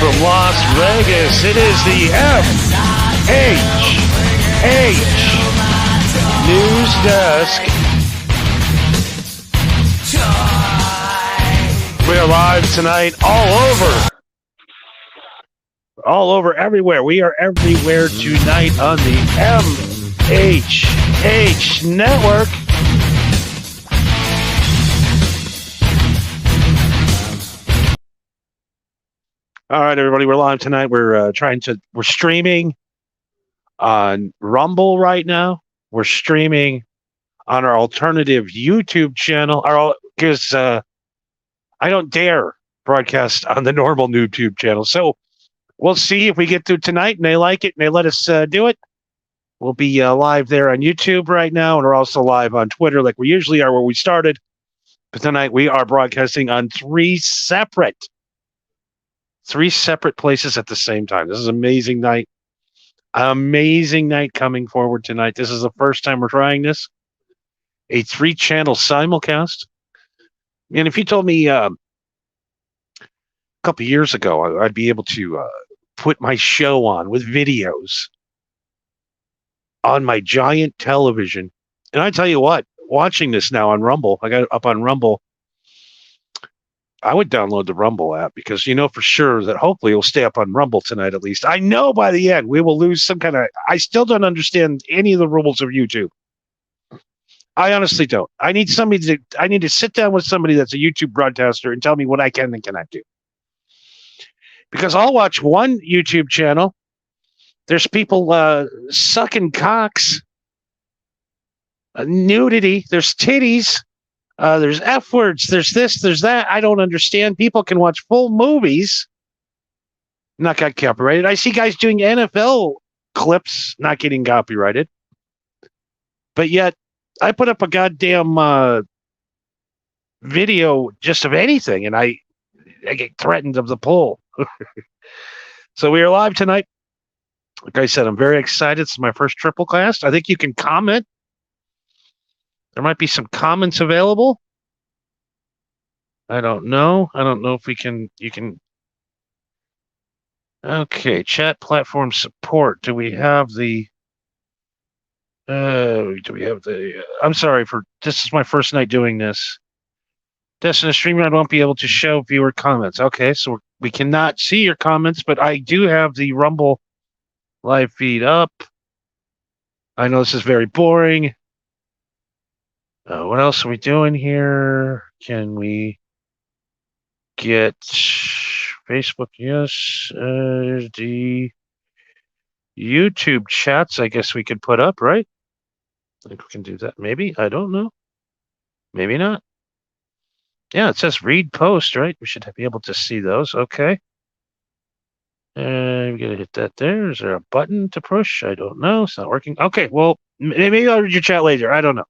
from Las Vegas. It is the FHH News Desk. We are live tonight all over, everywhere. We are everywhere tonight on the MHH Network. All right, everybody, we're live tonight. We're streaming on Rumble right now. We're streaming on our alternative YouTube channel, because I don't dare broadcast on the normal YouTube channel. So we'll see if we get through tonight and they like it and they let us do it. We'll be live there on YouTube right now, and we're also live on Twitter like we usually are where we started. But tonight we are broadcasting on three separate places at the same time. This is an amazing night. Amazing night coming forward tonight. This is the first time we're trying this. A 3-channel simulcast. And if you told me a couple years ago I'd be able to put my show on with videos on my giant television, and I tell you what, watching this now on Rumble, I got it up on Rumble, I would download the Rumble app because you know for sure that hopefully it'll stay up on Rumble tonight at least. I know by the end we will lose some kind of... I still don't understand any of the rules of YouTube. I honestly don't. I need to sit down with somebody that's a YouTube broadcaster and tell me what I can and cannot do. Because I'll watch one YouTube channel. There's people sucking cocks, nudity, there's titties, there's F words, there's this, there's that. I don't understand. People can watch full movies, not got copyrighted. I see guys doing NFL clips, not getting copyrighted. But yet, I put up a goddamn video just of anything, and I get threatened of the pull. So we are live tonight. Like I said, I'm very excited. It's my first triple cast. I think you can comment. There might be some comments available. I don't know. I don't know if you can. Okay, chat platform support. Do we have the... I'm sorry this is my first night doing this. Destination streaming, I won't be able to show viewer comments. Okay, so we cannot see your comments, but I do have the Rumble live feed up. I know this is very boring. What else are we doing here? Can we get Facebook? Yes. The YouTube chats, I guess we could put up, right? I think we can do that. Maybe. I don't know. Maybe not. Yeah, it says read post, right? We should be able to see those. Okay. We gotta hit that there. Is there a button to push? I don't know. It's not working. Okay, well, maybe I'll read your chat later. I don't know.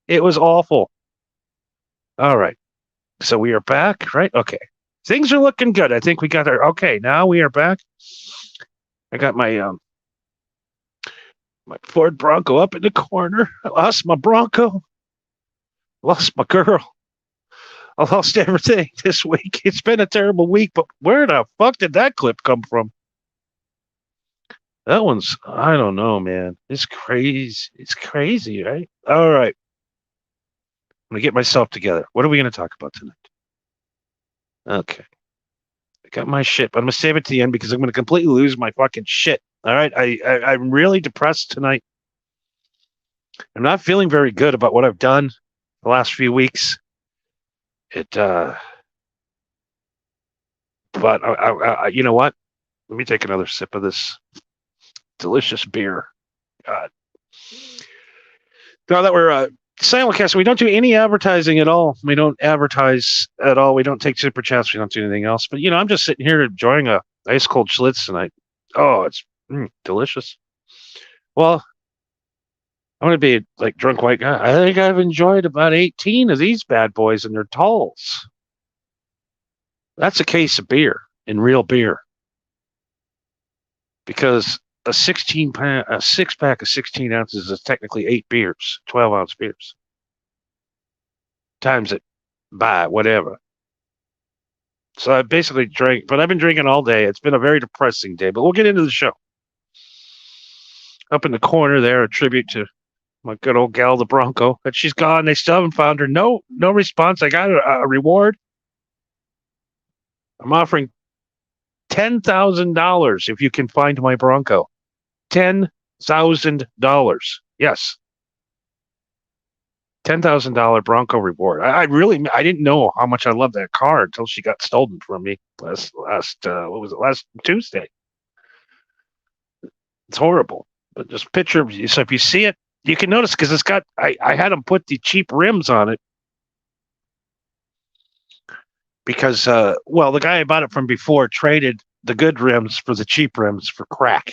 It was awful. All right. So we are back, right? Okay. Things are looking good. I think we got our... Okay, now we are back. I got my Ford Bronco up in the corner. I lost my Bronco. Lost my girl. I lost everything this week. It's been a terrible week, but where the fuck did that clip come from? That one's... I don't know, man. It's crazy. It's crazy, right? All right. I'm going to get myself together. What are we going to talk about tonight? Okay. got my shit, but I'm gonna save it to the end because I'm gonna completely lose my fucking shit. All right, I'm really depressed tonight. I'm not feeling very good about what I've done the last few weeks. But you know what? Let me take another sip of this delicious beer. God. Now that we're simulcast, we don't do any advertising at all. We don't advertise at all. We don't take super chats. We don't do anything else. But I'm just sitting here enjoying a ice cold Schlitz tonight. Oh, it's delicious. Well, I'm going to be like drunk white guy. I think I've enjoyed about 18 of these bad boys and their talls. That's a case of beer in real beer. Because a 6-pack of 16 ounces is technically 8 beers, 12-ounce beers. Times it by whatever. So I basically drank, but I've been drinking all day. It's been a very depressing day, but we'll get into the show. Up in the corner there, a tribute to my good old gal, the Bronco. But she's gone. They still haven't found her. No response. I got a reward. I'm offering $10,000 if you can find my Bronco. $10,000. Yes. $10,000 Bronco reward. I didn't know how much I loved that car until she got stolen from me last Tuesday. It's horrible. But just picture, so if you see it, you can notice because it's got, I had them put the cheap rims on it because, the guy I bought it from before traded the good rims for the cheap rims for crack.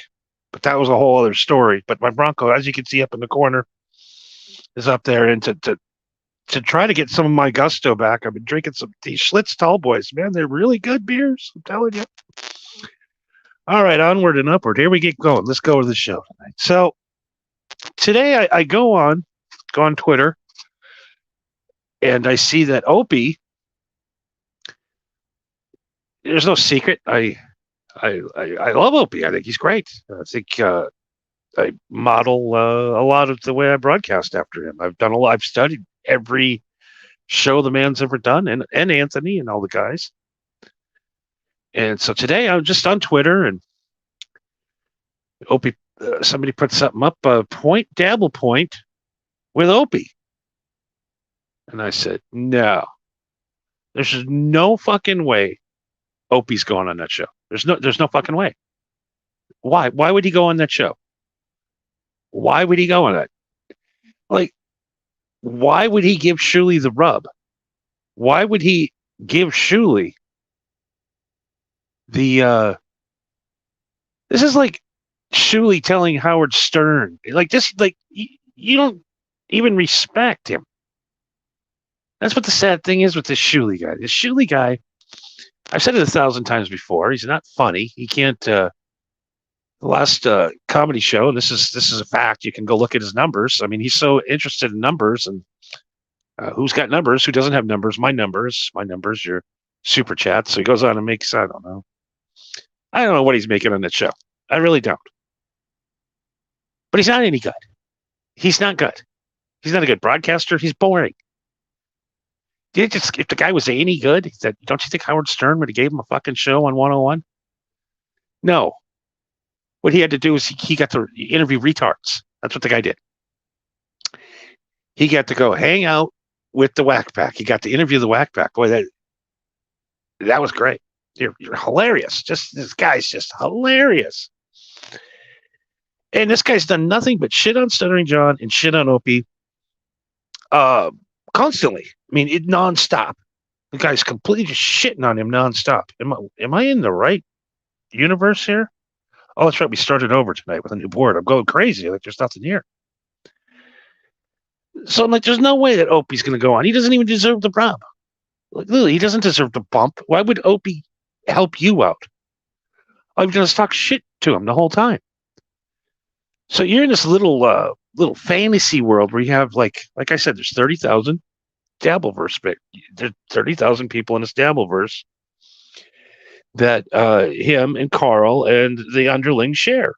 But that was a whole other story. But my Bronco, as you can see up in the corner, is up there. And to try to get some of my gusto back, I've been drinking these Schlitz Tall Boys. Man, they're really good beers. I'm telling you. All right, onward and upward. Here we get going. Let's go to the show tonight. So today I go on Twitter, and I see that Opie. There's no secret. I love Opie. I think he's great. I think I model a lot of the way I broadcast after him. I've studied every show the man's ever done, and Anthony and all the guys. And so today I'm just on Twitter, and Opie, somebody put something up, Dabble Point with Opie. And I said, no, there's no fucking way Opie's going on that show. There's no fucking way. Why? Why would he go on that show? Why would he go on that? Like, why would he give Shuli the rub? Why would he give Shuli this is like Shuli telling Howard Stern, like this, like you don't even respect him. That's what the sad thing is with this Shuli guy. This Shuli guy, I've said it 1,000 times before. He's not funny. He can't. The last comedy show, and this is a fact. You can go look at his numbers. I mean, he's so interested in numbers and who's got numbers, who doesn't have numbers. My numbers, your super chat. So he goes on and makes, I don't know what he's making on that show. I really don't. But he's not any good. He's not good. He's not a good broadcaster. He's boring. If the guy was any good, don't you think Howard Stern would have gave him a fucking show on 101? No. What he had to do is he got to interview retards. That's what the guy did. He got to go hang out with the Whack Pack. He got to interview the Whack Pack. Boy, that was great. You're hilarious. This guy's just hilarious. And this guy's done nothing but shit on Stuttering John and shit on Opie constantly. I mean, nonstop. The guy's completely just shitting on him nonstop. Am I in the right universe here? Oh, that's right. We started over tonight with a new board. I'm going crazy. Like, there's nothing here. So I'm like, there's no way that Opie's going to go on. He doesn't even deserve the rub. Like, literally, he doesn't deserve the bump. Why would Opie help you out? I'm going to talk shit to him the whole time. So you're in this little fantasy world where you have, like I said, there's 30,000 Dabbleverse. There's 30,000 people in this Dabbleverse that him and Carl and the underlings share.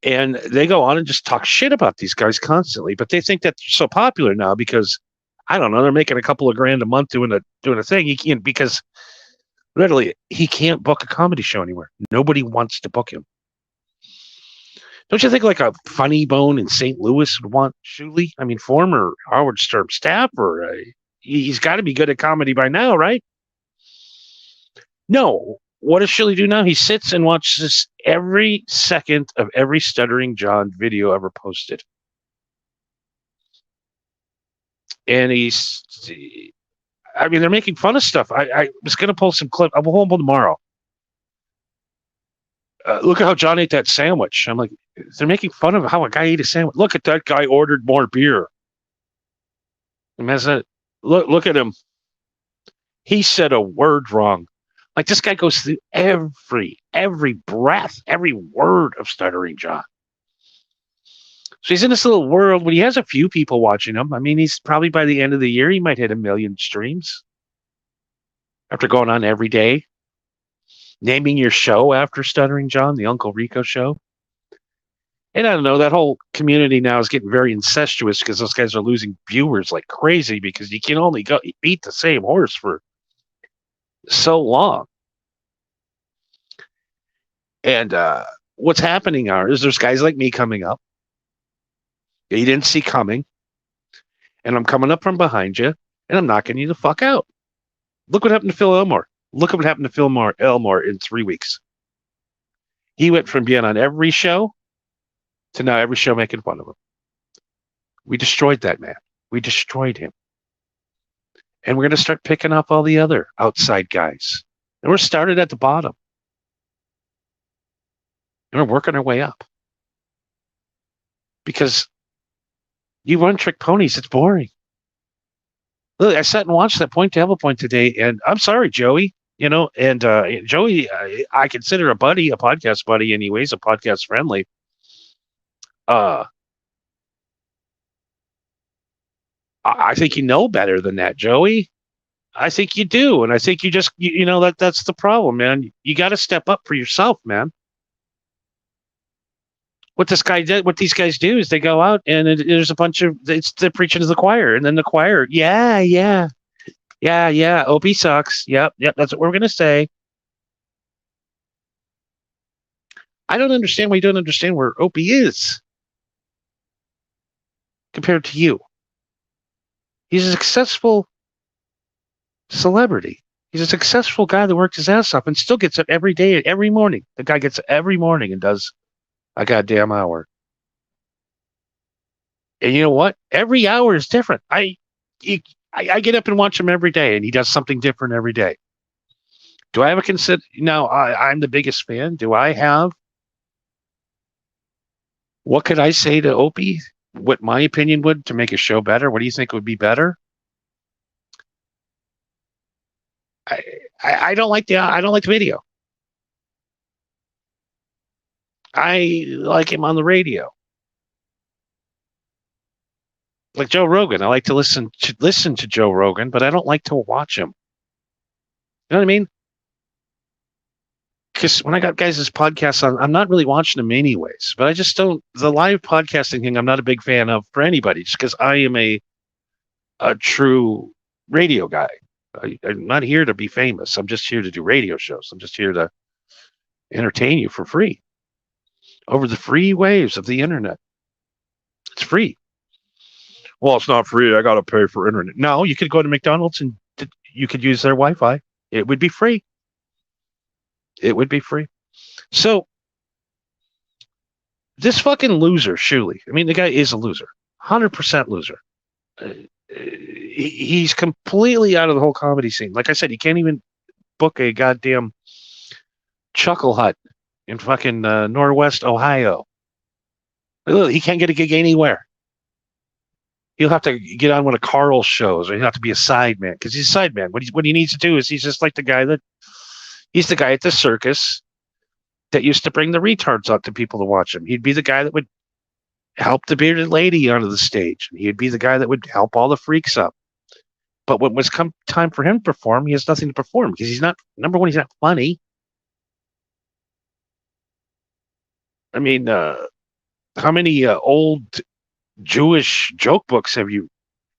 And they go on and just talk shit about these guys constantly, but they think that they're so popular now because, I don't know, they're making a couple of grand a month doing a thing. You can't, because Literally, he can't book a comedy show anywhere. Nobody wants to book him. Don't you think like a Funny Bone in St. Louis would want Shuley? I mean, former Howard Stern staffer. He's got to be good at comedy by now, right? No. What does Shuley do now? He sits and watches every second of every Stuttering John video ever posted. And I mean, they're making fun of stuff. I was going to post some clip. I will hold tomorrow. Look at how John ate that sandwich. I'm like, they're making fun of how a guy ate a sandwich. Look at that guy ordered more beer. And look at him. He said a word wrong. Like this guy goes through every breath, every word of Stuttering John. So he's in this little world when he has a few people watching him. I mean, he's probably by the end of the year, he might hit 1 million streams after going on every day. Naming your show after Stuttering John, the Uncle Rico show. And I don't know, that whole community now is getting very incestuous because those guys are losing viewers like crazy because you can only beat the same horse for so long. And what's happening is there's guys like me coming up. You didn't see coming. And I'm coming up from behind you, and I'm knocking you the fuck out. Look what happened to Phil Elmore. Look at what happened to Phil Elmore in 3 weeks. He went from being on every show to now every show making fun of him. We destroyed that man. We destroyed him. And we're going to start picking up all the other outside guys. And we're started at the bottom. And we're working our way up. Because you one-trick ponies, it's boring. Look, I sat and watched that Point to Have a Point today, and I'm sorry, Joey. Joey, I consider a buddy, a podcast buddy anyways, a podcast friendly. I think you know better than that, Joey. I think you do, and I think you know that's the problem, man. You got to step up for yourself, man. What these guys do is they go out and there's a bunch of they're preaching to the choir, and then the choir, yeah, OP sucks. Yep, that's what we're gonna say. I don't understand why you don't understand where Opie is compared to you. He's a successful celebrity. He's a successful guy that works his ass off and still gets up every day, every morning. The guy gets up every morning and does a goddamn hour. And you know what? Every hour is different. I get up and watch him every day, and he does something different every day. Do I have a consider? No, I'm the biggest fan. Do I have? What could I say to Opie? What my opinion would to make a show better? What do you think would be better? I don't like the video. I like him on the radio. Like Joe Rogan. I like to listen to Joe Rogan, but I don't like to watch him. You know what I mean? Because when I got guys' podcasts on, I'm not really watching them anyways. But I just don't. The live podcasting thing, I'm not a big fan of for anybody, just because I am a true radio guy. I'm not here to be famous. I'm just here to do radio shows. I'm just here to entertain you for free over the free waves of the internet. It's free. Well, it's not free. I got to pay for internet. No, you could go to McDonald's and you could use their Wi-Fi. It would be free. It would be free. So this fucking loser, Shuley. I mean, the guy is a loser. 100% loser. He's completely out of the whole comedy scene. Like I said, he can't even book a goddamn Chuckle Hut in fucking Northwest Ohio. He can't get a gig anywhere. He'll have to get on one of Carl's shows, or he'll have to be a sideman because he's a sideman. What he needs to do is he's just like he's the guy at the circus that used to bring the retards out to people to watch him. He'd be the guy that would help the bearded lady onto the stage. And he'd be the guy that would help all the freaks up. But when it was time for him to perform, he has nothing to perform because he's not, number one, he's not funny. I mean, how many old Jewish joke books have you?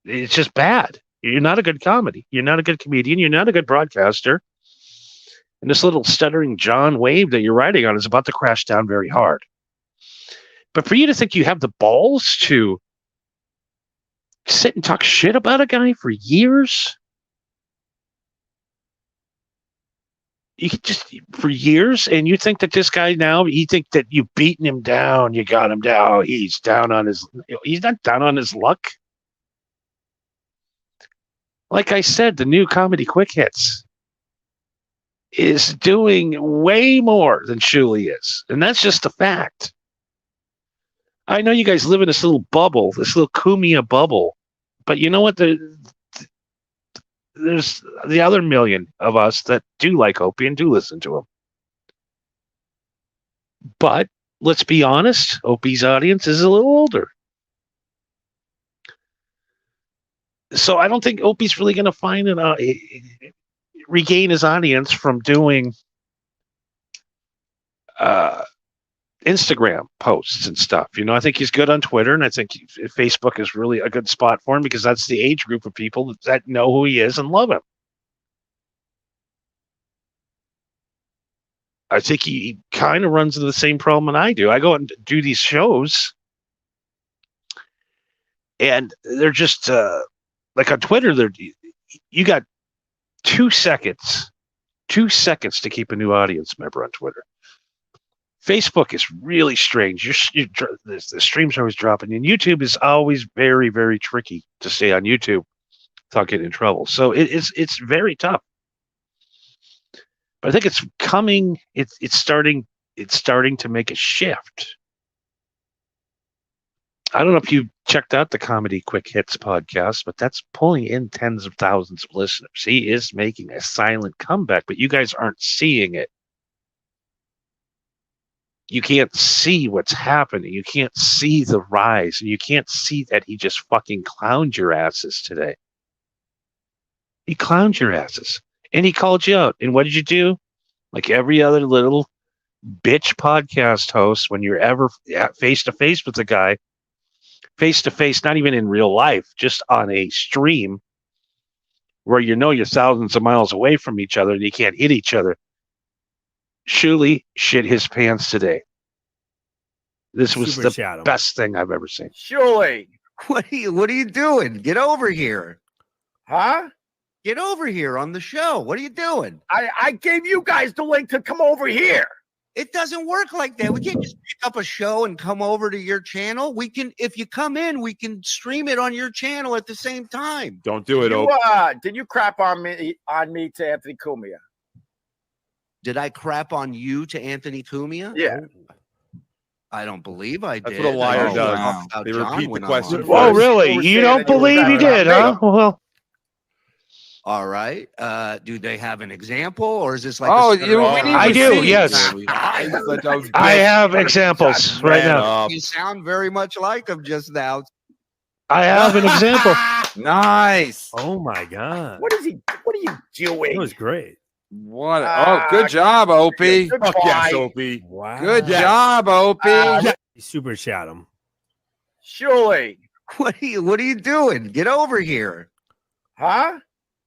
It's just bad. You're not a good comedy. You're not a good comedian. You're not a good broadcaster. And this little stuttering John wave that you're riding on is about to crash down very hard. But for you to think you have the balls to sit and talk shit about a guy for years, you could just for years, and you think that this guy now, you think that you've beaten him down, you got him down, he's not down on his luck. Like I said, the new comedy quick hits is doing way more than Shuli is, and that's just a fact. I know you guys live in this little bubble, this little Cumia bubble, but you know what? There's the other million of us that do like Opie and do listen to him. But let's be honest, Opie's audience is a little older. So I don't think Opie's really going to regain his audience from doing Instagram posts and stuff. I think he's good on Twitter, and I think Facebook is really a good spot for him because that's the age group of people that know who he is and love him. I think he kind of runs into the same problem that I do. I go and do these shows, and they're just like on Twitter. You got 2 seconds to keep a new audience member on Twitter. Facebook is really strange. The streams are always dropping, and YouTube is always very, very tricky to stay on YouTube without getting in trouble. So it's very tough. But I think it's coming. It's starting to make a shift. I don't know if you checked out the Comedy Quick Hits podcast, but that's pulling in tens of thousands of listeners. He is making a silent comeback, but you guys aren't seeing it. You can't see what's happening. You can't see the rise. And you can't see that he just fucking clowned your asses today. He clowned your asses. And he called you out. And what did you do? Like every other little bitch podcast host, when you're ever face-to-face with a guy, face-to-face, not even in real life, just on a stream where you're thousands of miles away from each other and you can't hit each other. Shuli shit his pants today. This was the best thing I've ever seen. Shuli, what are you doing? Get over here. Huh? Get over here on the show. What are you doing? I gave you guys the link to come over here. It doesn't work like that. We can't just pick up a show and come over to your channel. We can, if you come in, we can stream it on your channel at the same time. Don't do it, Did you crap on me to Anthony Cumia? Did I crap on you to Anthony Cumia? Yeah. I don't believe I did. That's what a liar does. Wow. They repeat the question. Oh, really? You don't believe you did, huh? Well. All right. Do they have an example, or is this like? I do. Yes. I have examples right now. You sound very much like him just now. I have an example. Nice. Oh my God. What are you doing? That was great. What? Good job, Opie. Fuck yes, Opie. Wow. Good job, Opie. Super chat him. Shuli. What are you doing? Get over here. Huh?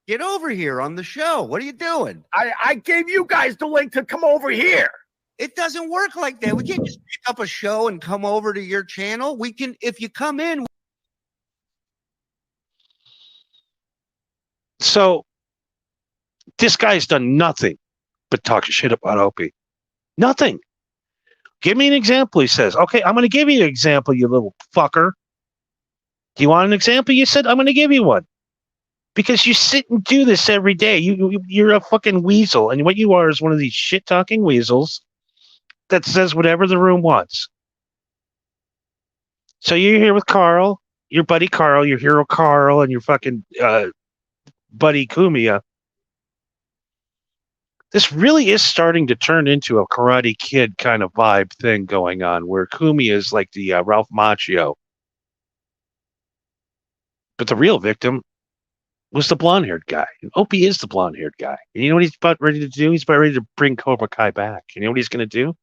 Get over here on the show. What are you doing? I gave you guys the link to come over here. It doesn't work like that. We can't just pick up a show and come over to your channel. We can, if you come in. So this guy's done nothing but talk shit about Opie. Nothing. Give me an example, he says. Okay, I'm going to give you an example, you little fucker. Do you want an example? You said, I'm going to give you one. Because you sit and do this every day. You're a fucking weasel. And what you are is one of these shit-talking weasels that says whatever the room wants. So you're here with Carl, your buddy Carl, your hero Carl, and your fucking buddy Cumia. This really is starting to turn into a Karate Kid kind of vibe thing going on, where Cumia is like the Ralph Macchio. But the real victim was the blonde-haired guy. And Opie is the blonde-haired guy. And you know what he's about ready to do? He's about ready to bring Cobra Kai back. You know what he's going to do?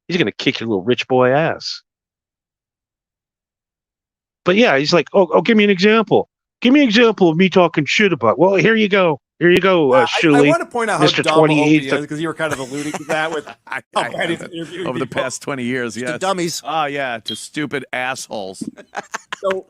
He's going to kick your little rich boy ass. But yeah, he's like, oh, give me an example. Give me an example of me talking shit about. Well, here you go. Here you go, I Shuli. want to point out how Mr. dumb 28th Opie is because you were kind of alluding to that with I how bad he's haven't. interviewing Over the people. past 20 years, To yes. dummies. Oh, yeah, to stupid assholes. So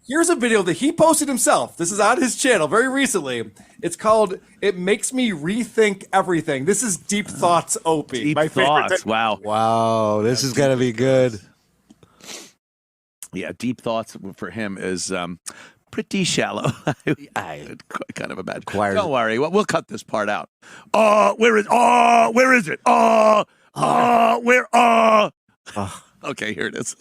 here's a video that he posted himself. This is on his channel very recently. It's called "It Makes Me Rethink Everything." This is Deep Thoughts Opie. Deep my thoughts. favorite. Wow. Wow, this is gonna be good. Yeah, deep thoughts for him is pretty shallow. I kind of imagine. Requires- Don't worry, we'll cut this part out. Where is it? Where? Okay, here it is.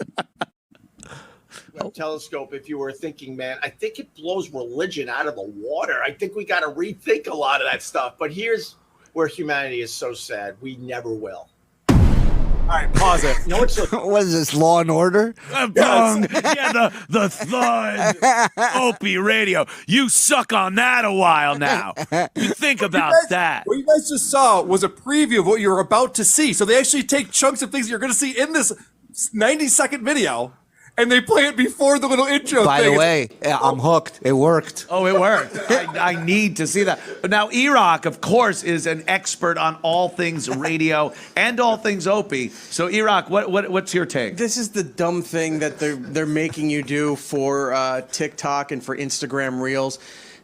Telescope, if you were thinking, man, I think it blows religion out of the water. I think we got to rethink a lot of that stuff. But here's where humanity is so sad. We never will. All right, pause it. No, it's What is this, Law and Order? Yeah, the thud. Opie Radio. You suck on that a while now. You think about that. What you guys just saw was a preview of what you're about to see. So they actually take chunks of things you're going to see in this 90-second video, and they play it before the little intro By thing. the way, I'm hooked. It worked. Oh, it worked. I need to see that. But now, Erock, of course, is an expert on all things radio and all things Opie. So, Erock, what's your take? This is the dumb thing that they're making you do for TikTok and for Instagram Reels.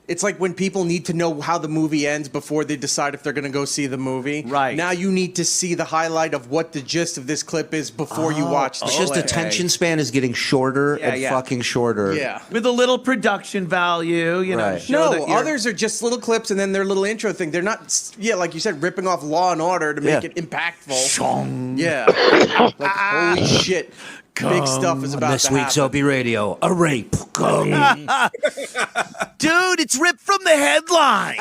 It's like when people need to know how the movie ends before they decide if they're going to go see the movie. Right. Now you need to see the highlight of what the gist of this clip is before you watch the It's just clip. attention span is getting shorter and yeah. fucking shorter. Yeah. With a little production value, you know. Right. show that No, you're- others are just little clips and then their little intro thing. They're not, like you said, ripping off Law and Order to make Yeah. it impactful. Yeah. Like, holy shit. Big stuff is about This to week's happen. Opie Radio, a rape. Gong. Dude, it's ripped from the headlines.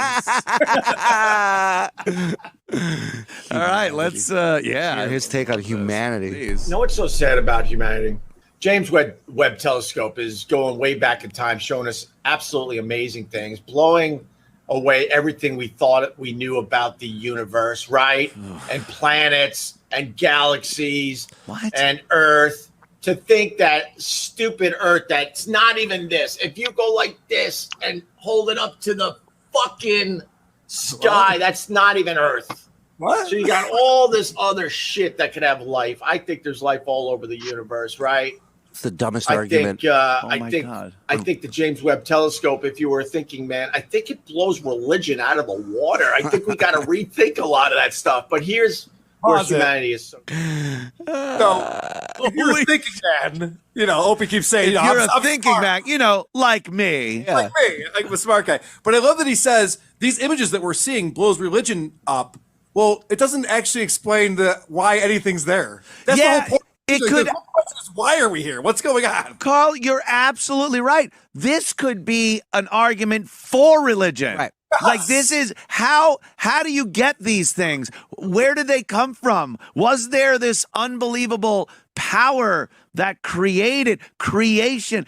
All right, let's, His take on humanity. Please. You know what's so sad about humanity? James Webb Telescope is going way back in time, showing us absolutely amazing things, blowing away everything we thought we knew about the universe, right? And planets and galaxies and Earth. To think that stupid Earth, that's not even this. If you go like this and hold it up to the fucking sky, that's not even Earth. What? So you got all this other shit that could have life. I think there's life all over the universe, right? It's the dumbest I argument. think, God. I think the James Webb Telescope, if you were thinking, man, I think it blows religion out of the water. I think we got to rethink a lot of that stuff. But here's where Pause it. humanity is so. So if you're a thinking man, Opie keeps saying, If you're I'm a thinking smart. man, like me. Yeah. Like me, like the smart guy. But I love that he says these images that we're seeing blows religion up. Well, it doesn't actually explain why anything's there. That's Yeah, the whole point. it The could- whole question is, why are we here? What's going on? Carl, you're absolutely right. This could be an argument for religion. Right. Like this is how do you get these things? Where did they come from? Was there this unbelievable power that created creation?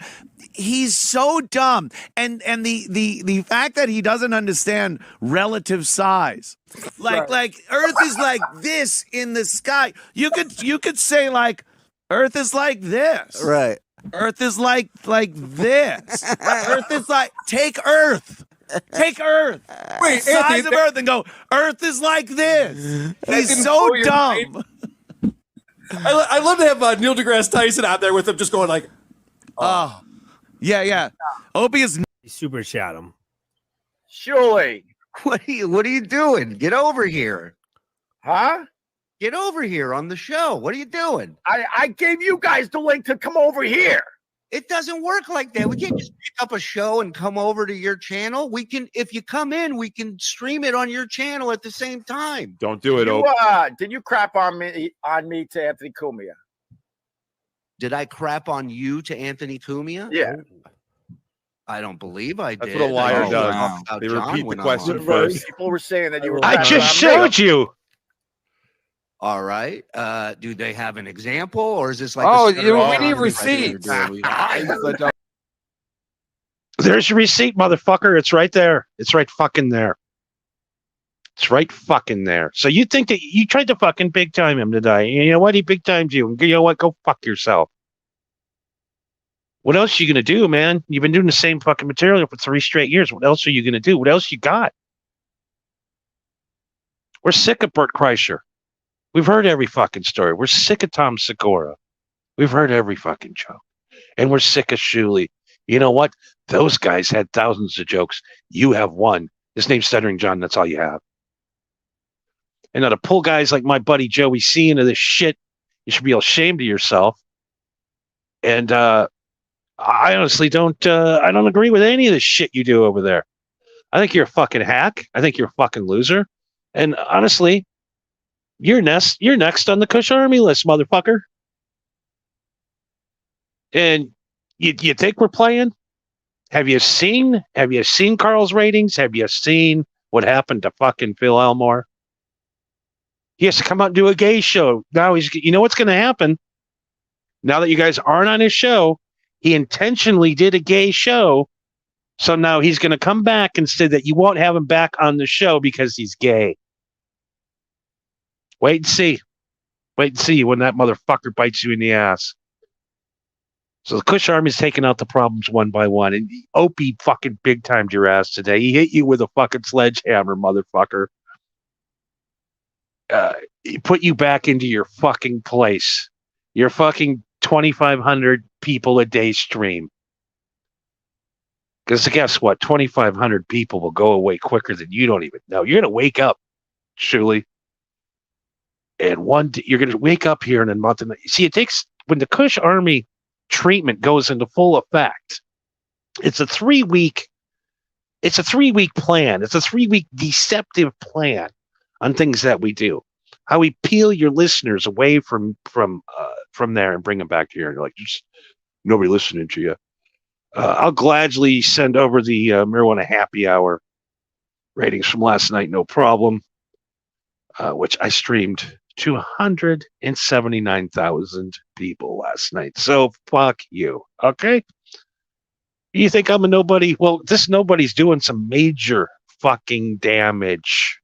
He's so dumb. And the fact that he doesn't understand relative size. Like Earth is like this in the sky. You could say like Earth is like this. Right. Earth is like this. Earth is like take Earth. Take Earth. Wait, Size Anthony, of Earth and go, Earth is like this. He's didn't so blow your dumb. I love to have Neil deGrasse Tyson out there with him just going like, Oh. Yeah. Opie is Super chat him. Surely. What are you doing? Get over here. Huh? Get over here on the show. What are you doing? I gave you guys the link to come over here. It doesn't work like that. We can't just pick up a show and come over to your channel. We can, if you come in, we can stream it on your channel at the same time. Don't do it, You, Opie. did you crap on me to Anthony Cumia? Did I crap on you to Anthony Cumia? Yeah. I don't believe I did. That's what a liar I does. talked about They John repeat the when I'm question on. first. People were saying that you were. I crapping just on me. showed you. All right. Do they have an example, or is this like? Oh, a we need comedy receipts. record? There's your receipt, motherfucker. It's right there. It's right fucking there. It's right fucking there. So you think that you tried to fucking big time him today? You know what? He big timed you. You know what? Go fuck yourself. What else are you gonna do, man? You've been doing the same fucking material for 3 straight years. What else are you gonna do? What else you got? We're sick of Bert Kreischer. We've heard every fucking story. We're sick of Tom Segura. We've heard every fucking joke. And we're sick of Shuley. You know what? Those guys had thousands of jokes. You have one. His name's Stuttering John. That's all you have. And now to pull guys like my buddy Joey C into this shit, you should be ashamed of yourself. And I honestly don't agree with any of the shit you do over there. I think you're a fucking hack. I think you're a fucking loser. And honestly, you're next on the Kush Army list, motherfucker. And you think we're playing? Have you seen Carl's ratings? Have you seen what happened to fucking Phil Elmore? He has to come out and do a gay show. Now you know what's going to happen? Now that you guys aren't on his show, he intentionally did a gay show. So now he's going to come back and say that you won't have him back on the show because he's gay. Wait and see. Wait and see when that motherfucker bites you in the ass. So the Kush Army's taking out the problems one by one. And Opie fucking big timed your ass today. He hit you with a fucking sledgehammer, motherfucker. He put you back into your fucking place. Your fucking 2,500 people a day stream. Because guess what? 2,500 people will go away quicker than you don't even know. You're going to wake up, Shuley. And you're going to wake up here in a month. And see, it takes, when the Kush Army treatment goes into full effect, it's a 3-week plan. It's a 3-week deceptive plan on things that we do. How we peel your listeners away from there and bring them back here. And you're like, just nobody listening to you. I'll gladly send over the Marijuana Happy Hour ratings from last night, no problem. Which I streamed 279,000 people last night. So fuck you. Okay? You think I'm a nobody? Well, this nobody's doing some major fucking damage.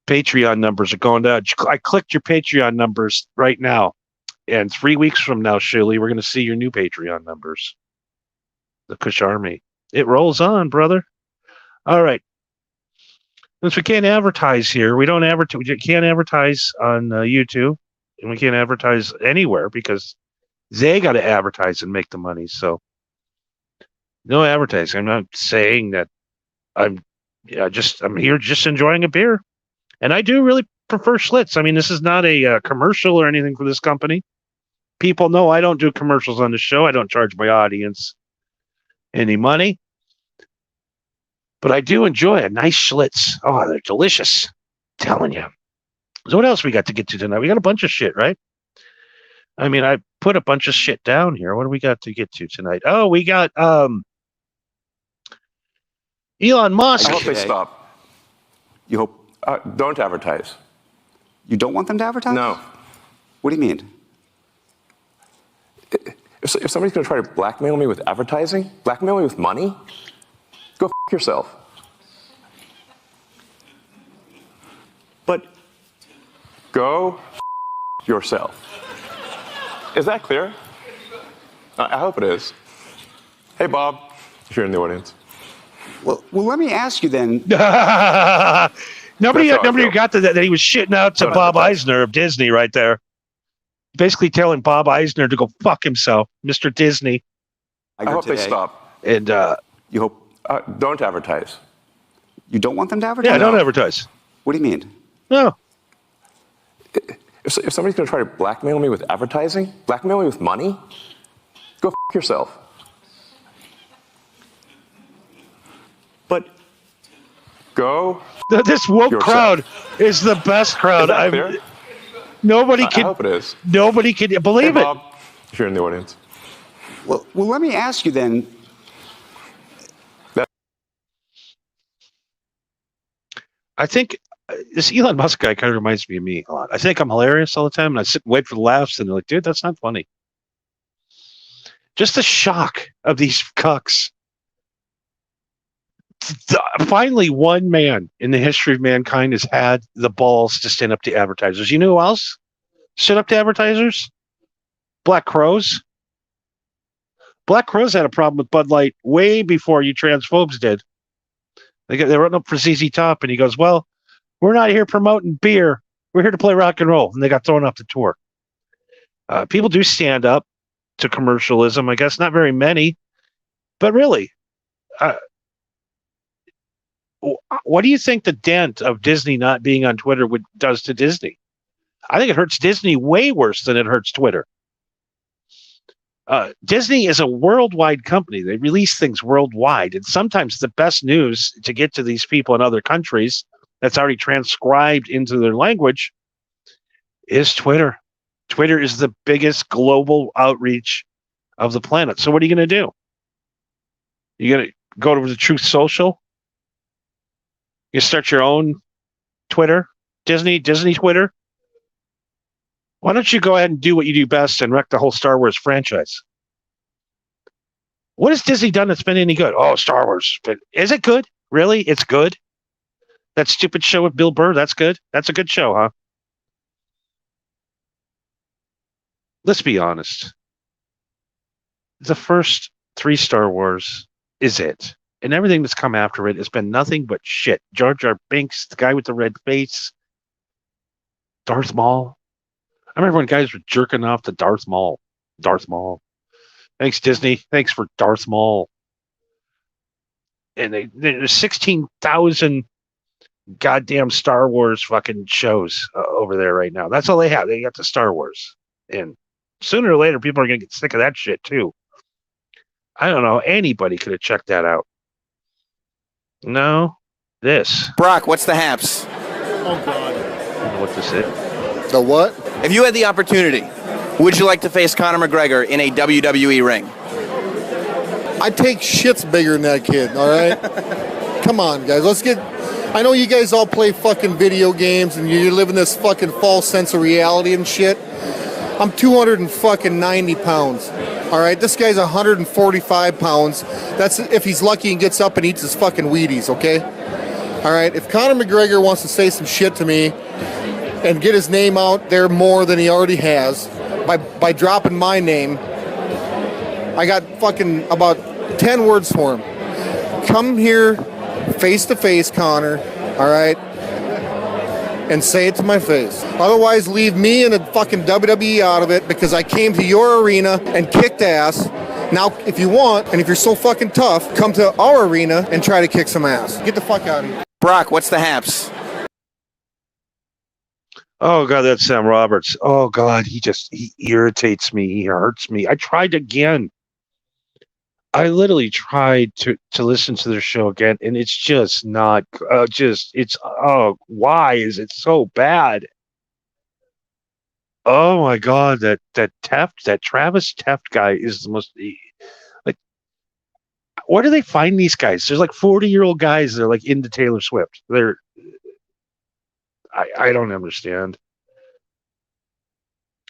Patreon numbers are going down. I clicked your Patreon numbers right now. And 3 weeks from now, Shirley, we're going to see your new Patreon numbers. The Kush Army. It rolls on, brother. All right. Since we can't advertise here, we can't advertise on YouTube, and we can't advertise anywhere because they got to advertise and make the money. So no advertising. I'm not saying that I'm here just enjoying a beer, and I do really prefer Schlitz. I mean, this is not a commercial or anything for this company. People know I don't do commercials on the show. I don't charge my audience any money. But I do enjoy a nice Schlitz. Oh, they're delicious. I'm telling you. So what else we got to get to tonight? We got a bunch of shit, right? I mean, I put a bunch of shit down here. What do we got to get to tonight? Oh, we got Elon Musk. I hope they stop. You hope don't advertise. You don't want them to advertise? No. What do you mean? If somebody's going to try to blackmail me with advertising, blackmail me with money, go f*** yourself. But go f*** yourself. Is that clear? I hope it is. Hey, Bob, if you're in the audience. well, let me ask you then. Nobody got to that he was shitting out to Bob Eisner of Disney right there. Basically telling Bob Eisner to go fuck himself, Mr. Disney. I hope they stop. And you hope don't advertise. You don't want them to advertise? Yeah, don't advertise. What do you mean? No. If somebody's going to try to blackmail me with advertising, blackmail me with money, go f*** yourself. But go. This woke yourself. crowd is the best crowd. Is that clear? Nobody can. I hope it is. Nobody can believe hey, it. Bob, if you're in the audience. well, let me ask you then. I think this Elon Musk guy kind of reminds me of me a lot. I think I'm hilarious all the time, and I sit and wait for the laughs, and they're like, dude, that's not funny. Just the shock of these cucks. Finally, one man in the history of mankind has had the balls to stand up to advertisers. You know who else stood up to advertisers? Black Crows. Black Crows had a problem with Bud Light way before you transphobes did. They were up for ZZ Top, and he goes, well, We're not here promoting beer. We're here to play rock and roll. And they got thrown off the tour. People do stand up to commercialism. I guess not very many, but really, what do you think the dent of Disney not being on Twitter does to Disney? I think it hurts Disney way worse than it hurts Twitter. Disney is a worldwide company. They release things worldwide. And sometimes the best news to get to these people in other countries that's already transcribed into their language is Twitter. Twitter is the biggest global outreach of the planet. So what are you going to do? You're going to go to the Truth Social? You start your own Twitter? Disney Twitter? Why don't you go ahead and do what you do best and wreck the whole Star Wars franchise? What has Disney done that's been any good? Oh, Star Wars. But is it good? Really? It's good? That stupid show with Bill Burr, that's good? That's a good show, huh? Let's be honest. The first 3 Star Wars is it. And everything that's come after it has been nothing but shit. Jar Jar Binks, the guy with the red face, Darth Maul. I remember when guys were jerking off to Darth Maul. Darth Maul. Thanks, Disney. Thanks for Darth Maul. And there's 16,000 goddamn Star Wars fucking shows over there right now. That's all they have. They got the Star Wars. And sooner or later, people are going to get sick of that shit, too. I don't know. Anybody could have checked that out. No. This. Brock, what's the haps? Oh, God. I don't know what this is. The what? If you had the opportunity, would you like to face Conor McGregor in a WWE ring? I take shits bigger than that kid, all right? Come on, guys. Let's get... I know you guys all play fucking video games and you live in this fucking false sense of reality and shit. I'm 290 pounds. All right, this guy's 145 pounds. That's if he's lucky and gets up and eats his fucking Wheaties, okay? All right, if Conor McGregor wants to say some shit to me and get his name out there more than he already has by dropping my name, I got fucking about 10 words for him. Come here face to face, Conor, all right? And say it to my face. Otherwise, leave me and the fucking WWE out of it because I came to your arena and kicked ass. Now, if you want, and if you're so fucking tough, come to our arena and try to kick some ass. Get the fuck out of here. Brock, what's the haps? Oh, God, that's Sam Roberts. Oh, God, he irritates me. He hurts me. I tried again. I literally tried to listen to their show again, and it's just not why is it so bad? Oh my God, that Travis Teft guy is the most, like, where do they find these guys? There's like 40-year-old guys that are like into Taylor Swift. I don't understand.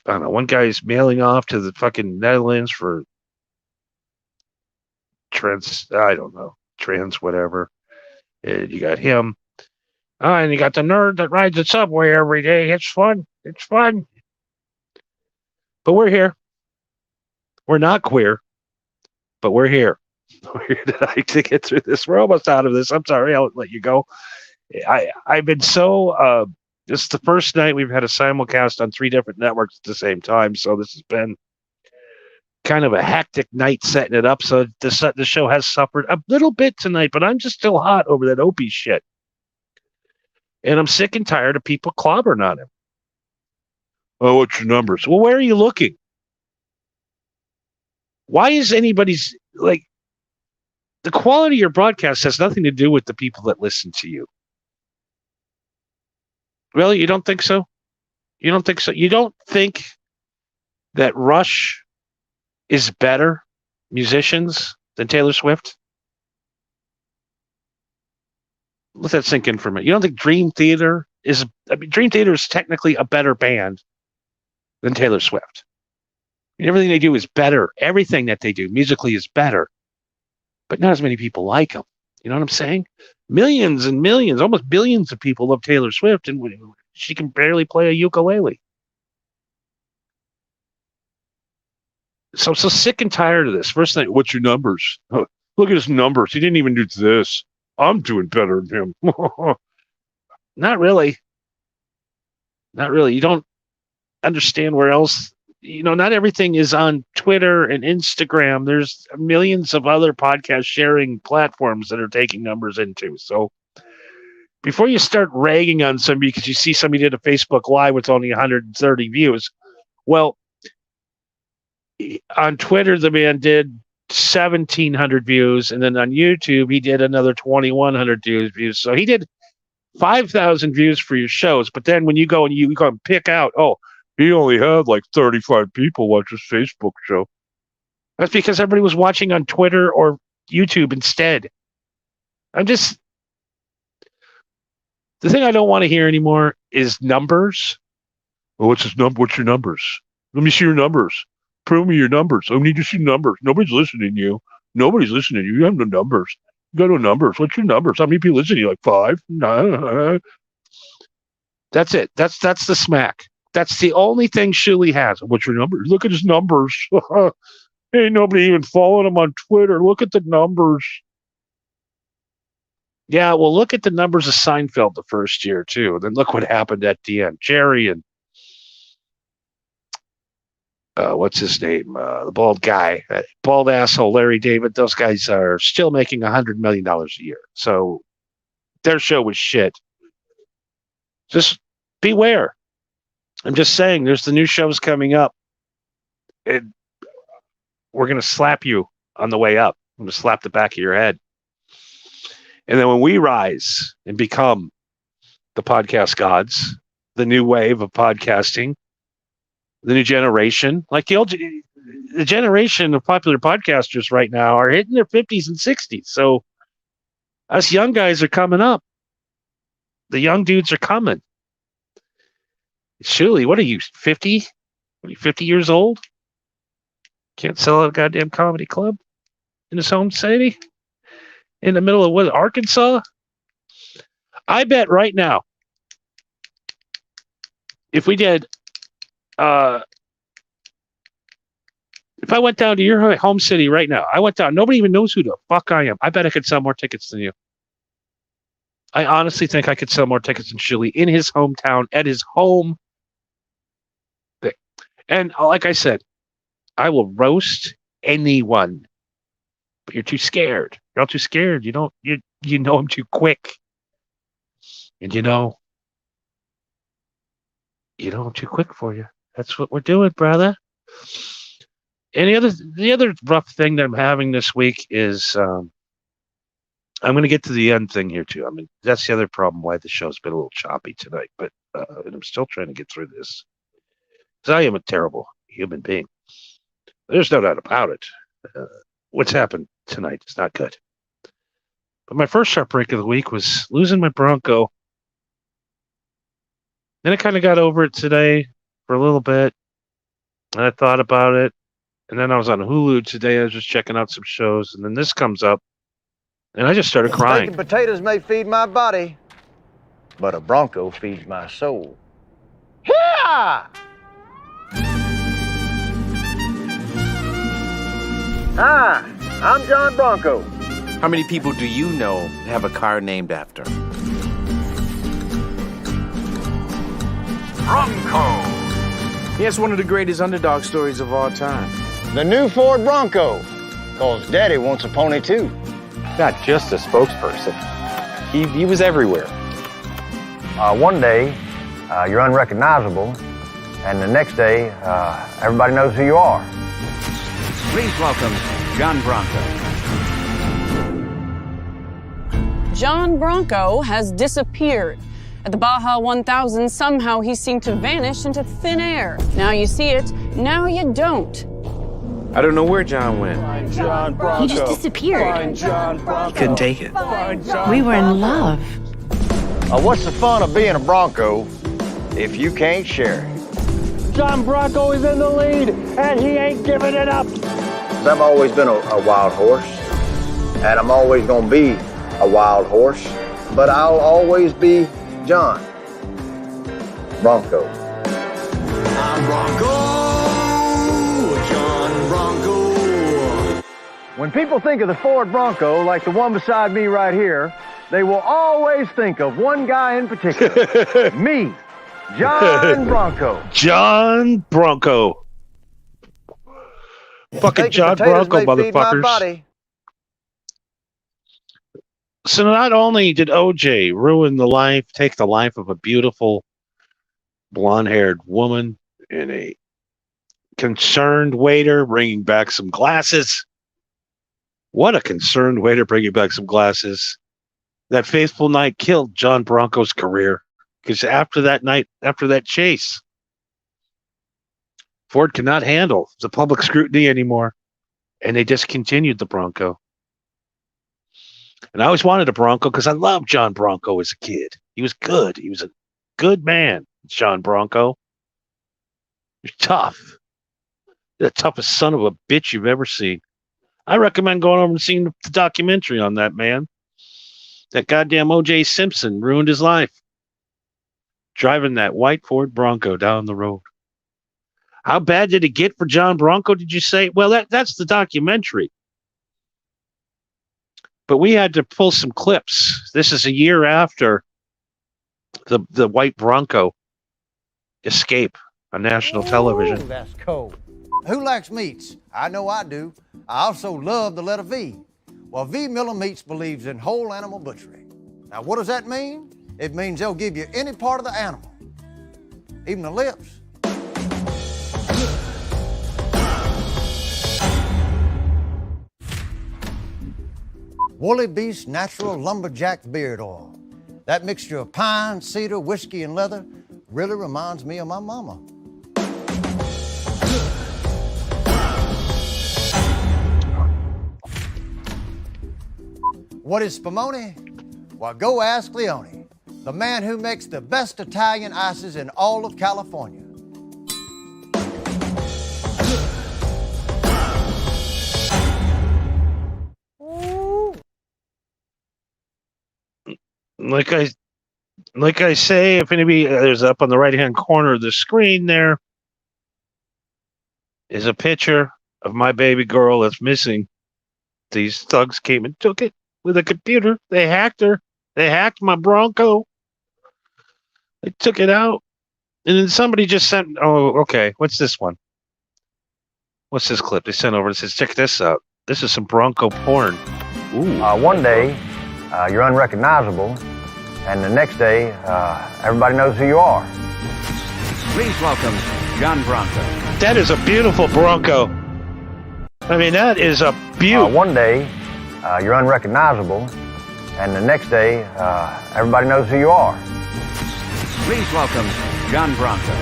I don't know. One guy's mailing off to the fucking Netherlands for trans whatever. And you got him. And you got the nerd that rides the subway every day. It's fun. But we're here. We're not queer, but we're here. We're here tonight to get through this. We're almost out of this. I'm sorry, I'll let you go. I've been so this is the first night we've had a simulcast on 3 different networks at the same time, so this has been kind of a hectic night setting it up. So the show has suffered a little bit tonight, but I'm just still hot over that Opie shit. And I'm sick and tired of people clobbering on him. Oh, what's your numbers? Well, where are you looking? Why is anybody's, like, the quality of your broadcast has nothing to do with the people that listen to you. Really? You don't think so? You don't think so? You don't think that Rush is better musicians than Taylor Swift? Let that sink in for a minute. You don't think Dream Theater is technically a better band than Taylor Swift. I mean, everything they do is better. Everything that they do musically is better, but not as many people like them. You know what I'm saying? Millions and millions, almost billions of people love Taylor Swift, and she can barely play a ukulele. So I'm so sick and tired of this. First thing, what's your numbers? Oh, look at his numbers. He didn't even do this. I'm doing better than him. Not really. Not really. You don't understand where else. Not everything is on Twitter and Instagram. There's millions of other podcast sharing platforms that are taking numbers into. So before you start ragging on somebody because you see somebody did a Facebook Live with only 130 views, well, on Twitter, the man did 1,700 views, and then on YouTube, he did another 2,100 views. So he did 5,000 views for your shows. But then when you go and pick out, he only had like 35 people watch his Facebook show. That's because everybody was watching on Twitter or YouTube instead. The thing I don't want to hear anymore is numbers. Oh, what's your numbers? Let me see your numbers. Prove me your numbers. I need to see numbers. Nobody's listening to you. Nobody's listening to you. You have no numbers. You got no numbers. What's your numbers? How many people listen to you? Like 5? No. That's it. That's the smack. That's the only thing Shuli has. What's your numbers? Look at his numbers. Ain't nobody even following him on Twitter. Look at the numbers. Yeah, well, look at the numbers of Seinfeld the first year, too. Then look what happened at the end. Jerry and what's his name? The bald guy, bald asshole, Larry David. Those guys are still making $100 million a year. So their show was shit. Just beware. I'm just saying, there's the new shows coming up. And we're going to slap you on the way up. I'm going to slap the back of your head. And then when we rise and become the podcast gods, the new wave of podcasting, the new generation, like the generation of popular podcasters right now are hitting their 50s and 60s. So us young guys are coming up. The young dudes are coming. Shuli, what are you, 50? What are you, 50 years old? Can't sell out a goddamn comedy club in his home city? In the middle of what, Arkansas? I bet right now, if we did, if I went down to your home city right now, nobody even knows who the fuck I am. I bet I could sell more tickets than you. I honestly think I could sell more tickets than Shuli in his hometown, at his home thing. And like I said, I will roast anyone. But you're too scared. You're all too scared. You know I'm too quick. And you know I'm too quick for you. That's what we're doing, brother. The other rough thing that I'm having this week is I'm going to get to the end thing here too. I mean, that's the other problem why the show's been a little choppy tonight, but and I'm still trying to get through this. Because I am a terrible human being. There's no doubt about it. What's happened tonight is not good. But my first heartbreak of the week was losing my Bronco. Then I kind of got over it today for a little bit. And I thought about it. And then I was on Hulu today. I was just checking out some shows. And then this comes up. And I just started crying. Steak and potatoes may feed my body, but a Bronco feeds my soul. Yeah! Hi, I'm John Bronco. How many people do you know have a car named after? Bronco. Yes, one of the greatest underdog stories of all time. The new Ford Bronco, cause Daddy wants a pony too. Not just a spokesperson. He was everywhere. One day, you're unrecognizable, and the next day, everybody knows who you are. Please welcome John Bronco. John Bronco has disappeared. At the Baja 1000, somehow he seemed to vanish into thin air. Now you see it, now you don't. I don't know where John went. John Bronco. He just disappeared. John Bronco. Couldn't take it. We were in love. What's the fun of being a Bronco if you can't share it? John Bronco is in the lead, and he ain't giving it up. I've always been a wild horse, and I'm always going to be a wild horse, but I'll always be John Bronco. I'm Bronco, John Bronco. When people think of the Ford Bronco, like the one beside me right here, they will always think of one guy in particular. Me, John Bronco. John Bronco. Fucking John Bronco, motherfuckers. So not only did OJ ruin the life, take the life of a beautiful blonde-haired woman and a concerned waiter bringing back some glasses. What a concerned waiter bringing back some glasses. That faithful night killed John Bronco's career. Because after that night, after that chase, Ford could not handle the public scrutiny anymore. And they discontinued the Bronco. And I always wanted a Bronco because I loved John Bronco as a kid. He was good. He was a good man, John Bronco. He was tough. The toughest son of a bitch you've ever seen. I recommend going over and seeing the documentary on that man. That goddamn O.J. Simpson ruined his life. Driving that white Ford Bronco down the road. How bad did it get for John Bronco, did you say? Well, that's the documentary. But we had to pull some clips. This is a year after the white Bronco escape on national television. That's cold. Who likes meats? I know I do. I also love the letter V. Well, V. Miller Meats believes in whole animal butchery. Now, what does that mean? It means they'll give you any part of the animal, even the lips. Woolly Beast Natural Lumberjack Beard Oil. That mixture of pine, cedar, whiskey, and leather really reminds me of my mama. What is Spumoni? Well, go ask Leone, the man who makes the best Italian ices in all of California. Like I say, if anybody there's up on the right-hand corner of the screen, there is a picture of my baby girl that's missing. These thugs came and took it with a computer. They hacked her. They hacked my Bronco. They took it out, and then somebody just sent. Oh, okay. What's this one? What's this clip they sent over? It says, "Check this out. This is some Bronco porn." Ooh. One day, you're unrecognizable, and the next day, everybody knows who you are. Please welcome John Bronco. That is a beautiful Bronco. I mean, that is a beaut. One day, you're unrecognizable, and the next day, everybody knows who you are. Please welcome John Bronco.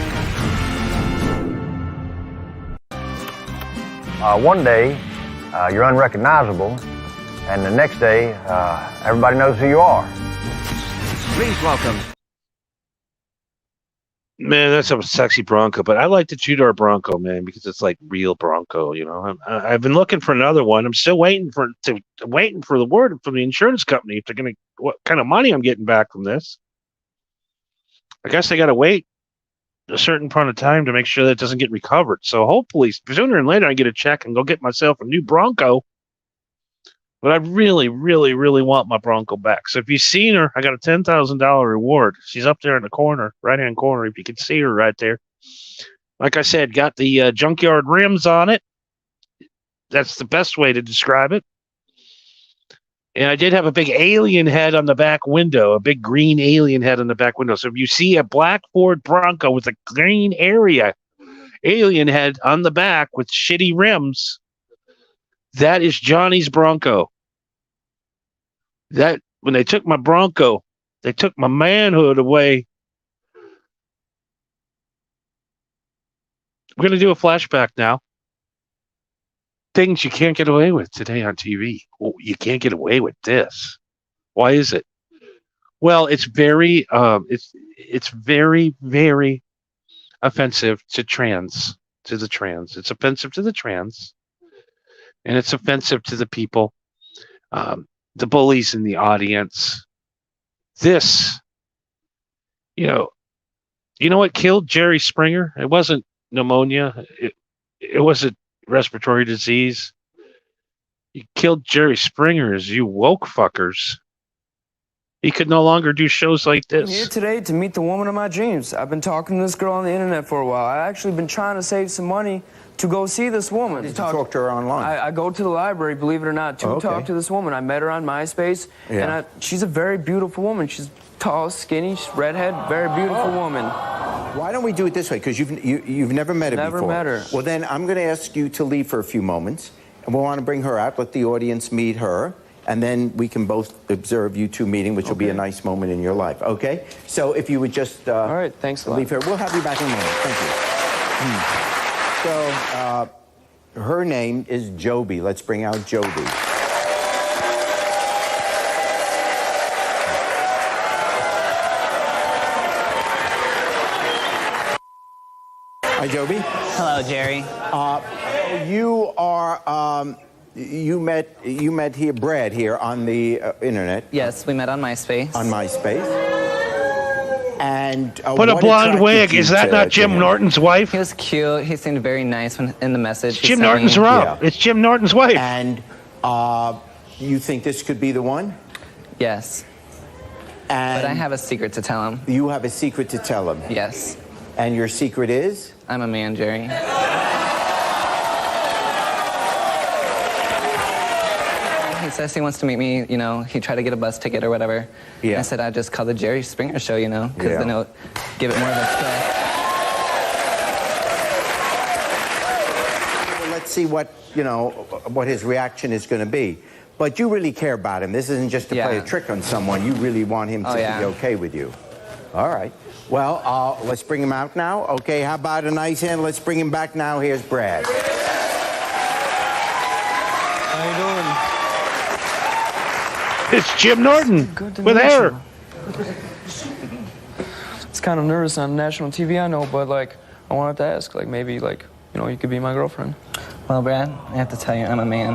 One day, you're unrecognizable, and the next day, everybody knows who you are. Please welcome. Man, that's a sexy Bronco, but I like the two-door Bronco, man, because it's like real Bronco. You know, I've been looking for another one. I'm still waiting for the word from the insurance company if they're gonna what kind of money I'm getting back from this. I guess they got to wait a certain point of time to make sure that it doesn't get recovered. So hopefully, sooner or later, I get a check and go get myself a new Bronco. But I really, really, really want my Bronco back. So if you've seen her, I got a $10,000 reward. She's up there in the corner, right-hand corner, if you can see her right there. Like I said, got the junkyard rims on it. That's the best way to describe it. And I did have a big alien head on the back window, a big green alien head on the back window. So if you see a black Ford Bronco with a green alien head on the back with shitty rims, that is Johnny's Bronco. That when they took my Bronco, they took my manhood away. We're going to do a flashback now. Things you can't get away with today on TV. Well, you can't get away with this. Why is it? Well, it's very, it's very, very offensive to the trans. It's offensive to the trans, and it's offensive to the people, the bullies in the audience. This, you know what killed Jerry Springer? It wasn't pneumonia. It wasn't respiratory disease. You killed Jerry Springer as you woke fuckers he could no longer do shows like I'm here this. today to meet the woman of my dreams. I've been talking to this girl on the internet for a while. I've actually been trying to save some money to go see this woman. Did you talk to her online? I go to the library, believe it or not, to talk to this woman. I met her on MySpace, and she's a very beautiful woman. She's tall, skinny, redhead, very beautiful woman. Why don't we do it this way? Because you've never met her before. Never met her. Well, then I'm going to ask you to leave for a few moments, and we'll want to bring her out, let the audience meet her, and then we can both observe you two meeting, which will be a nice moment in your life. Okay? So if you would just all right, thanks a lot. leave her. We'll have you back in a moment. Thank you. So her name is Joby. Let's bring out Joby. Hi, Joby. Hello, Jerry. You are you met here Brad here on the internet. Yes, we met on MySpace. On MySpace. And Put a blonde wig. Is that not Jim Norton's wife? He was cute. He seemed very nice in the message. Jim Norton's wrong. It's Jim Norton's wife. And you think this could be the one? Yes. And But I have a secret to tell him. You have a secret to tell him? Yes. And your secret is? I'm a man, Jerry. He says he wants to meet me, you know, he tried to get a bus ticket or whatever. Yeah. I said I'd just call the Jerry Springer show, you know, because then it'll give it more of a spread. Well, let's see what his reaction is going to be. But you really care about him. This isn't just to play a trick on someone. You really want him to be okay with you. All right. Well, let's bring him out now. Okay, how about a nice hand? Let's bring him back now. Here's Brad. How you doing? It's Jim Norton with hair. It's kind of nervous on national TV, I know, but like I wanted to ask, like maybe like you could be my girlfriend. Well, Brad, I have to tell you, I'm a man.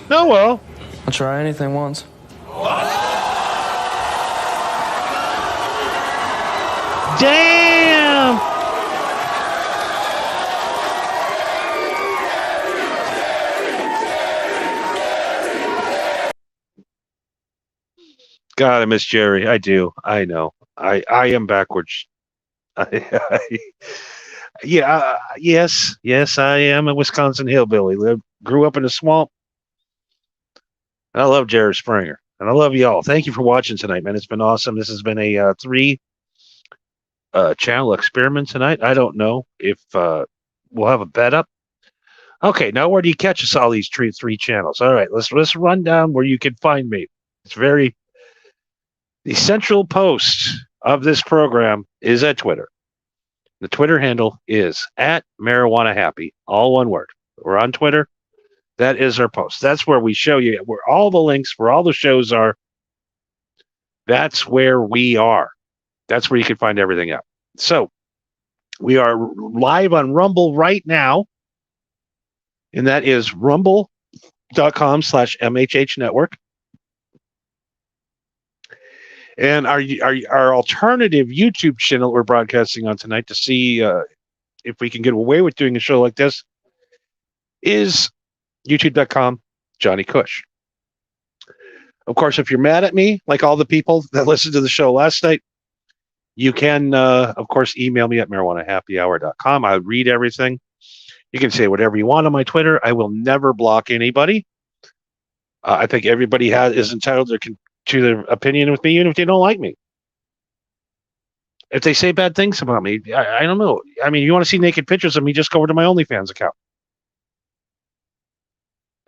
No, well. I'll try anything once. Damn! God, I miss Jerry. I do. I know. I am backwards. Yes, I am a Wisconsin hillbilly. Grew up in a swamp. I love Jerry Springer, and I love y'all. Thank you for watching tonight, man. It's been awesome. This has been a 3-channel experiment tonight. I don't know if we'll have a bet up. Okay, now where do you catch us? All these three channels. All right, let's run down where you can find me. It's the central post of this program is at Twitter. The Twitter handle is @MarijuanaHappy, all one word. We're on Twitter. That is our post. That's where we show you where all the links for all the shows are. That's where we are. That's where you can find everything out. So we are live on Rumble right now. And that is rumble.com/MHH Network. And our alternative YouTube channel we're broadcasting on tonight to see if we can get away with doing a show like this is youtube.com Johnny Cush. Of course, if you're mad at me, like all the people that listened to the show last night, you can, of course, email me at marijuanahappyhour.com. I read everything. You can say whatever you want on my Twitter. I will never block anybody. I think everybody is entitled to their opinion with me, even if they don't like me. If they say bad things about me, I don't know. I mean, you want to see naked pictures of me, just go over to my OnlyFans account.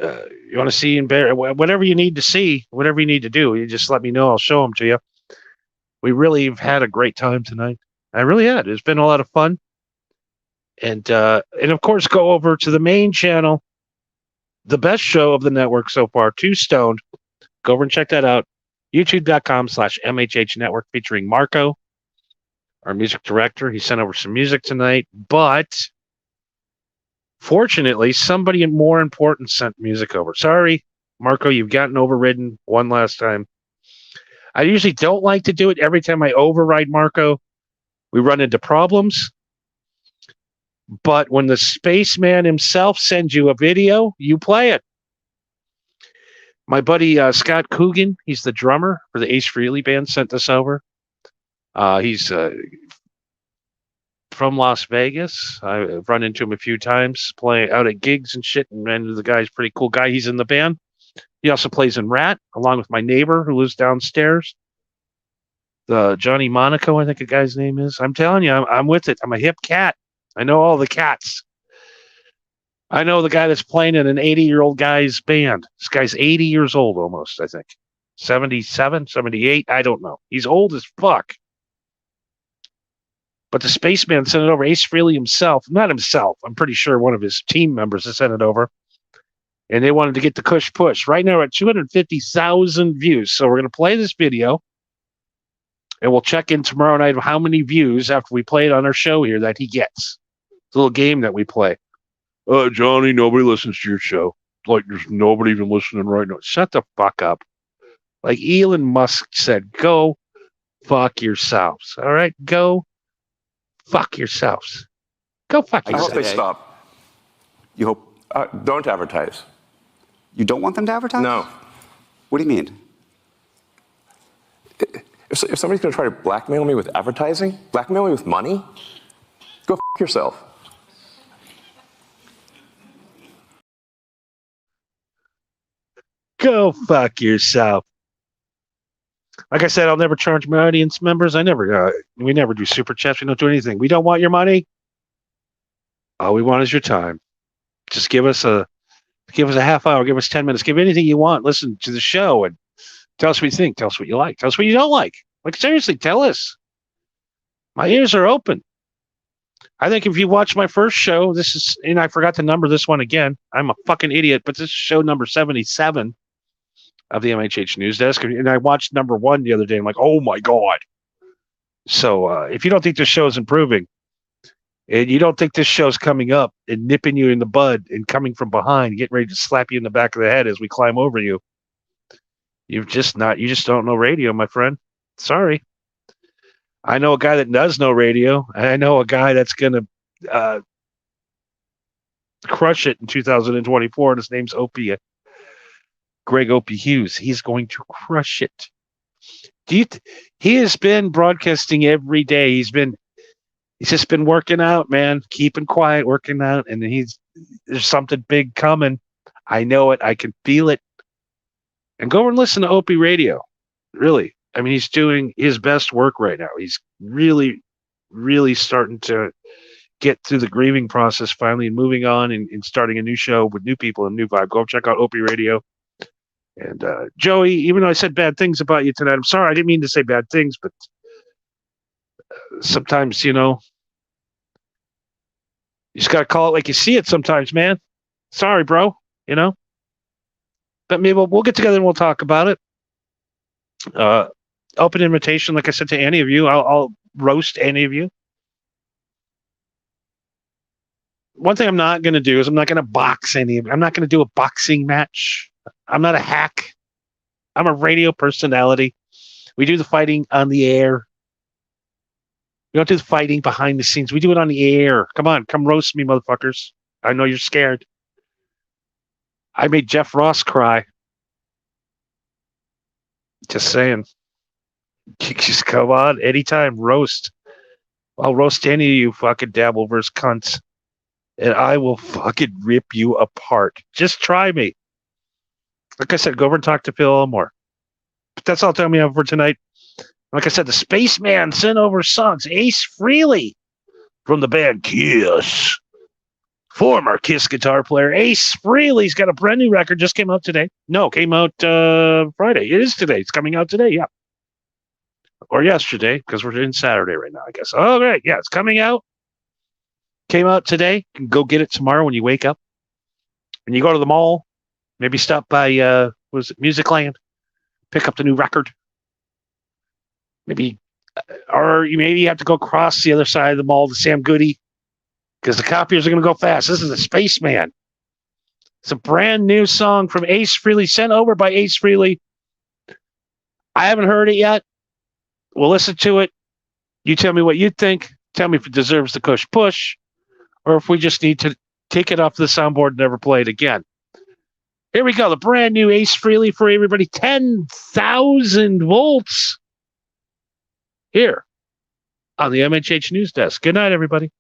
You want to see whatever you need to see, whatever you need to do, you just let me know. I'll show them to you. We really have had a great time tonight. I really had. It's been a lot of fun. And of course, go over to the main channel, the best show of the network so far, Too Stoned. Go over and check that out. YouTube.com/MHH Network, featuring Marco, our music director. He sent over some music tonight, but fortunately, somebody more important sent music over. Sorry, Marco, you've gotten overridden one last time. I usually don't like to do it. Every time I override Marco, we run into problems. But when the spaceman himself sends you a video, you play it. My buddy Scott Coogan, he's the drummer for the Ace Frehley band, sent this over. He's from Las Vegas. I've run into him a few times playing out at gigs and shit, and the guy's a pretty cool guy. He's in the band. He also plays in Rat, along with my neighbor who lives downstairs. The Johnny Monaco, I think the guy's name is. I'm telling you, I'm with it. I'm a hip cat. I know all the cats. I know the guy that's playing in an 80-year-old guy's band. This guy's 80 years old almost, I think. 77, 78, I don't know. He's old as fuck. But the spaceman sent it over. Ace Frehley himself, not himself, I'm pretty sure one of his team members has sent it over. And they wanted to get the Kush Push. Right now we're at 250,000 views. So we're going to play this video. And we'll check in tomorrow night of how many views after we play it on our show here that he gets. It's a little game that we play. Johnny, nobody listens to your show. Like there's nobody even listening right now. Shut the fuck up. Like Elon Musk said, go fuck yourselves. All right? Go fuck yourselves. Go fuck yourselves. I hope they stop. You hope? Don't advertise. You don't want them to advertise? No. What do you mean? If somebody's going to try to blackmail me with advertising, blackmail me with money, go f*** yourself. Go fuck yourself. Like I said, I'll never charge my audience members. We never do super chats. We don't do anything. We don't want your money. All we want is your time. Just give us a half hour. Give us 10 minutes. Give anything you want. Listen to the show and tell us what you think. Tell us what you like. Tell us what you don't like. Like, seriously, tell us. My ears are open. I think if you watch my first show, and I forgot to number this one again. I'm a fucking idiot, but this is show number 77 of the MHH News Desk. And I watched number 1 the other day. I'm like, oh my God. So if you don't think this show is improving, and you don't think this show's coming up and nipping you in the bud and coming from behind, getting ready to slap you in the back of the head as we climb over you, you just don't know radio, my friend. Sorry. I know a guy that does know radio. I know a guy that's going to crush it in 2024, and his name's Opie. Greg Opie Hughes. He's going to crush it. He has been broadcasting every day. He's just been working out, man, keeping quiet, working out, and there's something big coming. I know it. I can feel it. And go and listen to Opie Radio. Really. I mean, he's doing his best work right now. He's really, really starting to get through the grieving process finally and moving on and starting a new show with new people and new vibe. Go check out Opie Radio. And Joey, even though I said bad things about you tonight, I'm sorry. I didn't mean to say bad things, but sometimes, you just got to call it like you see it sometimes, man. Sorry, bro, But maybe we'll get together and we'll talk about it. Open invitation, like I said, to any of you. I'll roast any of you. One thing I'm not going to do is I'm not going to box any of you. I'm not going to do a boxing match. I'm not a hack. I'm a radio personality. We do the fighting on the air. We don't do the fighting behind the scenes. We do it on the air. Come on, come roast me, motherfuckers. I know you're scared. I made Jeff Ross cry. Just saying. Just come on, anytime, roast. I'll roast any of you fucking Dabbleverse cunts. And I will fucking rip you apart. Just try me. Like I said, go over and talk to Phil Elmore. But that's all time we have for tonight. Like I said, the Spaceman sent over songs. Ace Frehley from the band Kiss. Former Kiss guitar player Ace Frehley's got a brand new record. Just came out today. No, came out Friday. It is today. It's coming out today, yeah. Or yesterday, because we're in Saturday right now, I guess. Oh, great. Yeah, it's coming out. Came out today. You can go get it tomorrow when you wake up. When you go to the mall, maybe stop by, Musicland, pick up the new record. Or you maybe have to go across the other side of the mall to Sam Goody, because the copiers are going to go fast. This is the Spaceman. It's a brand new song from Ace Frehley, sent over by Ace Frehley. I haven't heard it yet. We'll listen to it. You tell me what you think. Tell me if it deserves the Kush Push, or if we just need to take it off the soundboard and never play it again. Here we go. The brand new Ace Frehley for everybody. 10,000 volts here on the MHH News Desk. Good night, everybody.